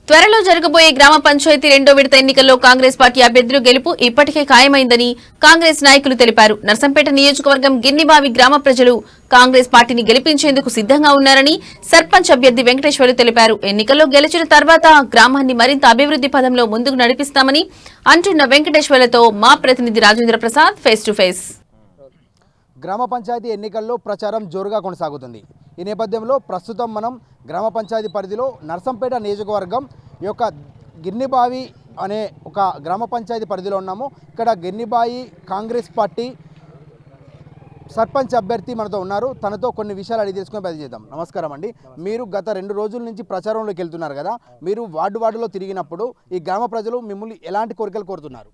త్వరలో జరగబోయే గ్రామ పంచాయతీ రెండో విడత ఎన్నికల్లో కాంగ్రెస్ పార్టీ అభ్యర్థుల గెలుపు ఇప్పటికే ఖాయమైందని కాంగ్రెస్ నాయకులు తెలిపారు. నర్సంపేట నియోజకవర్గం గిన్నిబావి గ్రామ ప్రజలు కాంగ్రెస్ పార్టీని గెలిపించేందుకు సిద్ధంగా ఉన్నారని సర్పంచ్ అభ్యర్థి వెంకటేశ్వర్లు తెలిపారు. ఎన్నికల్లో గెలిచిన తర్వాత గ్రామాన్ని మరింత అభివృద్ధి పదంలో ముందుకు నడిపిస్తామని అంటున్న వెంకటేశ్వర్లతో మా ప్రతినిధి Rajendra Prasad face to face. గ్రామ పంచాయతీ ఎన్నికల్లో ప్రచారం జోరుగా కొనసాగుతుంది. ఈ నేపథ్యంలో ప్రస్తుతం మనం గ్రామ పంచాయతీ పరిధిలో నర్సంపేట నియోజకవర్గం యొక్క గిన్నిబావి అనే ఒక గ్రామ పంచాయతీ పరిధిలో ఉన్నాము. ఇక్కడ గిన్నిబావి కాంగ్రెస్ పార్టీ సర్పంచ్ అభ్యర్థి మనతో ఉన్నారు. తనతో కొన్ని విషయాలు అడిగి తెలుసుకునే ప్రయత్నం చేద్దాం. నమస్కారం అండి. మీరు గత 2 రోజుల నుంచి ప్రచారంలోకి వెళ్తున్నారు కదా, మీరు వార్డులో తిరిగినప్పుడు ఈ గ్రామ ప్రజలు మిమ్మల్ని ఎలాంటి కోరికలు కోరుతున్నారు?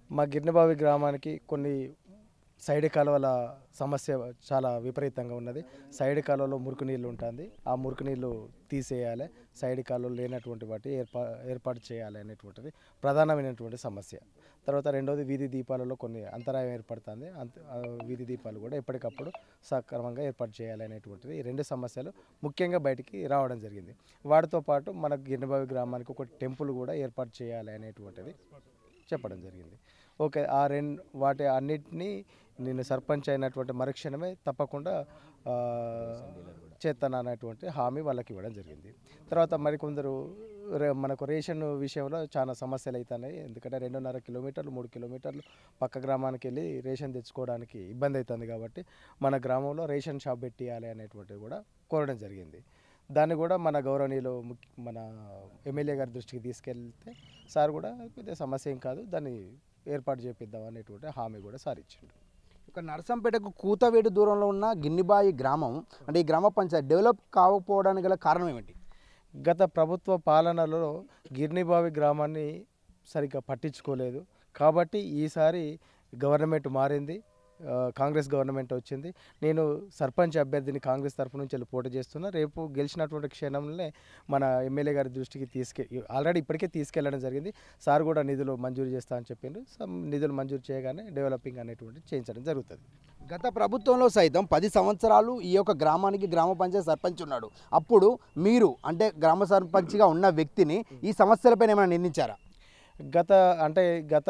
మా గిన్నెబావి గ్రామానికి కొన్ని సైడ్ కాలువల సమస్య చాలా విపరీతంగా ఉన్నది. సైడ్ కాలువలో మురికి నీళ్ళు ఉంటుంది. ఆ మురికి నీళ్ళు తీసేయాలి, సైడ్ కాలువలు లేనటువంటి వాటి ఏర్పాటు చేయాలి అనేటువంటిది ప్రధానమైనటువంటి సమస్య. తర్వాత రెండోది వీధి దీపాలలో కొన్ని అంతరాయం ఏర్పడుతుంది. వీధి దీపాలు కూడా ఎప్పటికప్పుడు సక్రమంగా ఏర్పాటు చేయాలి అనేటువంటిది ఈ 2 సమస్యలు ముఖ్యంగా బయటికి రావడం జరిగింది. వాటితో పాటు మన గిన్నెబావి గ్రామానికి ఒక టెంపుల్ కూడా ఏర్పాటు చేయాలి అనేటువంటిది చెప్పడం జరిగింది. ఓకే, వాటి అన్నిటినీ నేను సర్పంచ్ అయినటువంటి మరుక్షణమే తప్పకుండా చేస్తాను అనేటువంటి హామీ వాళ్ళకి ఇవ్వడం జరిగింది. తర్వాత మరికొందరు మనకు రేషన్ విషయంలో చాలా సమస్యలు అవుతున్నాయి. ఎందుకంటే 2.5 కిలోమీటర్లు 3 కిలోమీటర్లు పక్క గ్రామానికి వెళ్ళి రేషన్ తెచ్చుకోవడానికి ఇబ్బంది అవుతుంది. కాబట్టి మన గ్రామంలో రేషన్ షాప్ పెట్టియాలి అనేటువంటిది కూడా కోరడం జరిగింది. దాన్ని కూడా మన గౌరవనీయులు మన ఎమ్మెల్యే గారి దృష్టికి తీసుకెళ్తే సార్ కూడా పెద్ద సమస్య ఏం కాదు, దాన్ని ఏర్పాటు చేపిద్దాం అనేటువంటి హామీ కూడా సార్ ఇచ్చిండు. ఇక నర్సంపేటకు కూతవేడు దూరంలో ఉన్న గిన్నిబాయి గ్రామం అంటే ఈ గ్రామ పంచాయతీ డెవలప్ కాకపోవడానికి గల కారణం ఏమిటి? గత ప్రభుత్వ పాలనలో గిన్నిబావి గ్రామాన్ని సరిగ్గా పట్టించుకోలేదు. కాబట్టి ఈసారి గవర్నమెంట్ మారింది, కాంగ్రెస్ గవర్నమెంట్ వచ్చింది. నేను సర్పంచ్ అభ్యర్థిని కాంగ్రెస్ తరఫు నుంచి వెళ్ళి పోటీ చేస్తున్నా. రేపు గెలిచినటువంటి క్షణంలోనే మన ఎమ్మెల్యే గారి దృష్టికి ఆల్రెడీ ఇప్పటికే తీసుకెళ్లడం జరిగింది. సార్ కూడా నిధులు మంజూరు చేస్తా అని చెప్పిండు. నిధులు మంజూరు చేయగానే డెవలపింగ్ అనేటువంటి చేయించడం జరుగుతుంది. గత ప్రభుత్వంలో సైతం 10 సంవత్సరాలు ఈ యొక్క గ్రామానికి గ్రామ పంచాయతీ సర్పంచ్ ఉన్నాడు. అప్పుడు మీరు అంటే గ్రామ సర్పంచ్గా ఉన్న వ్యక్తిని ఈ సమస్యలపైన ఏమైనా నిర్ణయించారా? గత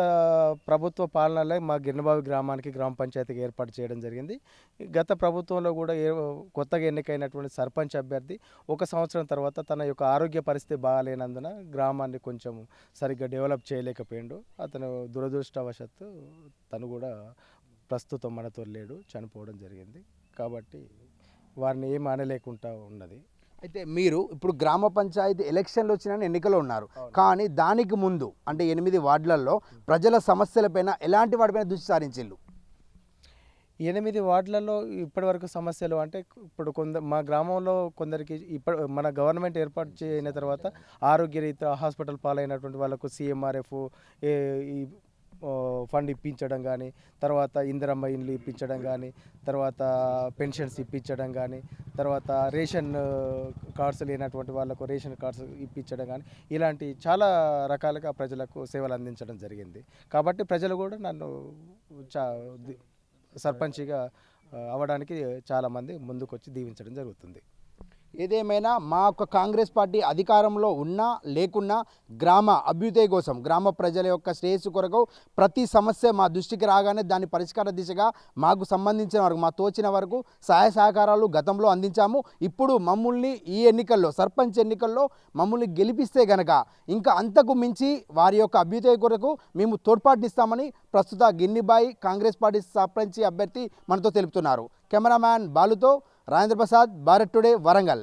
ప్రభుత్వ పాలనలో మా గిన్నెబావి గ్రామానికి గ్రామ పంచాయతీకి ఏర్పాటు చేయడం జరిగింది. గత ప్రభుత్వంలో కూడా కొత్తగా ఎన్నికైనటువంటి సర్పంచ్ అభ్యర్థి 1 సంవత్సరం తర్వాత తన యొక్క ఆరోగ్య పరిస్థితి బాగాలేనందున గ్రామాన్ని కొంచెం సరిగ్గా డెవలప్ చేయలేకపోయిండు. అతను దురదృష్టవశాత్తు తను కూడా ప్రస్తుతం మనతో లేడు, చనిపోవడం జరిగింది. కాబట్టి వారిని ఏం అనలేకుండా ఉన్నది. అయితే మీరు ఇప్పుడు గ్రామ పంచాయతీ ఎలక్షన్లు వచ్చిన ఎన్నికలు ఉన్నారు, కానీ దానికి ముందు అంటే 8 వార్డులలో ప్రజల సమస్యలపైన ఎలాంటి వాటిపైన దృష్టి సారించారు? 8 వార్డులలో ఇప్పటివరకు సమస్యలు అంటే ఇప్పుడు మా గ్రామంలో కొందరికి మన గవర్నమెంట్ ఏర్పాటు చేయన తర్వాత ఆరోగ్యరీత్యా హాస్పిటల్ పాలైనటువంటి వాళ్ళకు CMRF ఈ ఫండ్ ఇప్పించడం కానీ, తర్వాత ఇందిరమ్మ ఇండ్లు ఇప్పించడం కానీ, తర్వాత పెన్షన్స్ ఇప్పించడం కానీ, తర్వాత రేషన్ కార్డ్స్ లేనటువంటి వాళ్ళకు రేషన్ కార్డ్స్ ఇప్పించడం కానీ, ఇలాంటి చాలా రకాలుగా ప్రజలకు సేవలు అందించడం జరిగింది. కాబట్టి ప్రజలు కూడా నన్ను సర్పంచ్గా అవ్వడానికి చాలామంది ముందుకొచ్చి దీవించడం జరుగుతుంది. ఏదేమైనా మా యొక్క కాంగ్రెస్ పార్టీ అధికారంలో ఉన్నా లేకున్నా గ్రామ అభ్యుదయ కోసం గ్రామ ప్రజల యొక్క శ్రేయస్సు కొరకు ప్రతి సమస్య మా దృష్టికి రాగానే దాని పరిష్కార దిశగా మాకు సంబంధించిన వరకు మా తోచిన వరకు సహాయ సహకారాలు గతంలో అందించాము. ఇప్పుడు మమ్మల్ని ఈ ఎన్నికల్లో సర్పంచ్ ఎన్నికల్లో మమ్మల్ని గెలిపిస్తే గనక ఇంకా అంతకు మించి వారి యొక్క అభ్యుదయ కొరకు మేము తోడ్పాటునిస్తామని ప్రస్తుత గిన్నిబాయి కాంగ్రెస్ పార్టీ సర్పంచ్ అభ్యర్థి మనతో తెలుపుతున్నారు. కెమెరామ్యాన్ బాలుతో రాజేంద్ర ప్రసాద్, భారత్ టుడే, వరంగల్.